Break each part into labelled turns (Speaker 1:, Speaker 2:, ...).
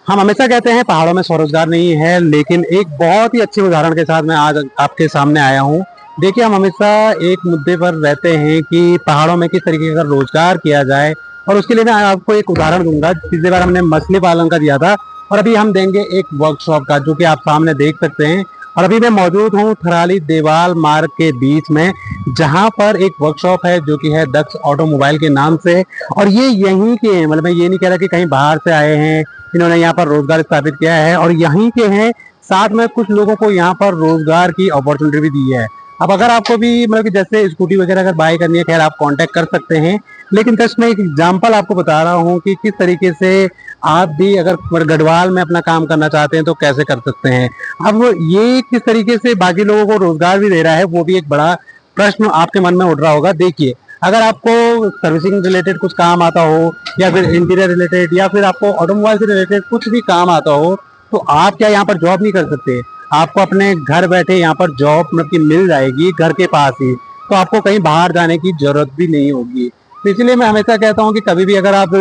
Speaker 1: हम हमेशा कहते हैं पहाड़ों में स्वरोजगार नहीं है, लेकिन एक बहुत ही अच्छे उदाहरण के साथ मैं आज आपके सामने आया हूँ। देखिए, हम हमेशा एक मुद्दे पर रहते हैं कि पहाड़ों में किस तरीके का रोजगार किया जाए, और उसके लिए मैं आपको एक उदाहरण दूंगा। पिछली बार हमने मछली पालन का दिया था, और अभी हम देंगे एक वर्कशॉप का, जो कि आप सामने देख सकते हैं। और अभी मैं मौजूद हूँ थराली देवाल मार्ग के बीच में, जहाँ पर एक वर्कशॉप है जो कि है दक्ष ऑटोमोबाइल के नाम से। और ये यहीं के हैं, मतलब मैं ये नहीं कह रहा कि कहीं बाहर से आए हैं, इन्होंने यहाँ पर रोजगार स्थापित किया है और यहीं के हैं। साथ में कुछ लोगों को यहाँ पर रोजगार की अपॉर्चुनिटी भी दी है। अब अगर आपको भी मतलब कि जैसे स्कूटी वगैरह अगर बाय करनी है, खैर आप कांटेक्ट कर सकते हैं। लेकिन जस्ट मैं एक एग्जांपल आपको बता रहा हूँ कि किस तरीके से आप भी अगर गढ़वाल में अपना काम करना चाहते हैं तो कैसे कर सकते हैं। अब ये किस तरीके से बाकी लोगों को रोजगार भी दे रहा है, वो भी एक बड़ा प्रश्न आपके मन में उठ रहा होगा। देखिए, अगर आपको सर्विसिंग रिलेटेड कुछ काम आता हो, या फिर इंटीरियर रिलेटेड, या फिर आपको ऑटोमोबाइल से रिलेटेड कुछ भी काम आता हो, तो आप क्या यहाँ पर जॉब नहीं कर सकते? आपको अपने घर बैठे यहाँ पर जॉब मतलब कि मिल जाएगी घर के पास ही। तो आपको कहीं बाहर जाने की जरूरत भी नहीं होगी। तो इसलिए मैं हमेशा कहता हूँ कि कभी भी अगर आप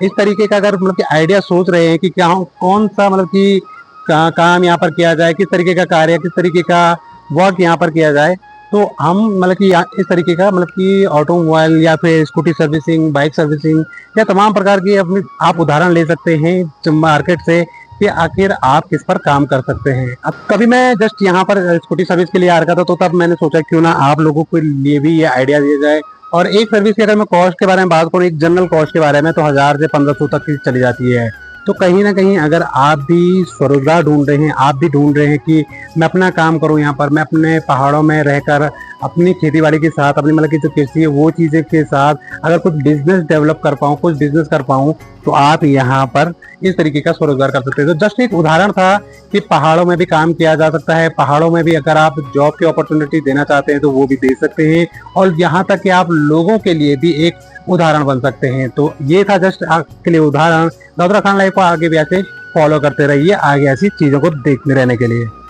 Speaker 1: इस तरीके का अगर मतलब कि आइडिया सोच रहे हैं कि क्या कौन सा मतलब कि काम यहाँ पर किया जाए, किस तरीके का कार्य, किस तरीके का वर्क यहाँ पर किया जाए, तो हम मतलब कि इस तरीके का मतलब कि ऑटोमोबाइल या फिर स्कूटी सर्विसिंग, बाइक सर्विसिंग, या तमाम प्रकार की अपनी आप उदाहरण ले सकते हैं मार्केट से कि आखिर आप किस पर काम कर सकते हैं। अब कभी मैं जस्ट यहाँ पर स्कूटी सर्विस के लिए आ रखा था, तो तब मैंने सोचा क्यों ना आप लोगों के लिए भी ये आइडिया दिया जाए। और एक सर्विस की अगर मैं कॉस्ट के बारे में बात करूँ, एक जनरल कॉस्ट के बारे में, तो 1000 से 1500 तक की चली जाती है। तो कहीं ना कहीं अगर आप भी स्वरोजगार ढूंढ रहे हैं, आप भी ढूंढ रहे हैं कि मैं अपना काम करूं यहाँ पर, मैं अपने पहाड़ों में रहकर अपनी खेती बाड़ी के साथ, अपनी मतलब की जो कृषि है वो चीज़ें के साथ अगर कुछ बिजनेस डेवलप कर पाऊँ, कुछ बिजनेस कर पाऊँ, तो आप यहाँ पर इस तरीके का स्वरोजगार कर सकते हैं। तो जस्ट एक उदाहरण था कि पहाड़ों में भी काम किया जा सकता है। पहाड़ों में भी अगर आप जॉब की अपॉर्चुनिटी देना चाहते हैं तो वो भी दे सकते हैं, और यहाँ तक कि आप लोगों के लिए भी एक उदाहरण बन सकते हैं। तो ये था जस्ट आपके लिए उदाहरण। दादरा खान लाइफ को आगे भी ऐसे फॉलो करते रहिए, आगे ऐसी चीजों को देखते रहने के लिए।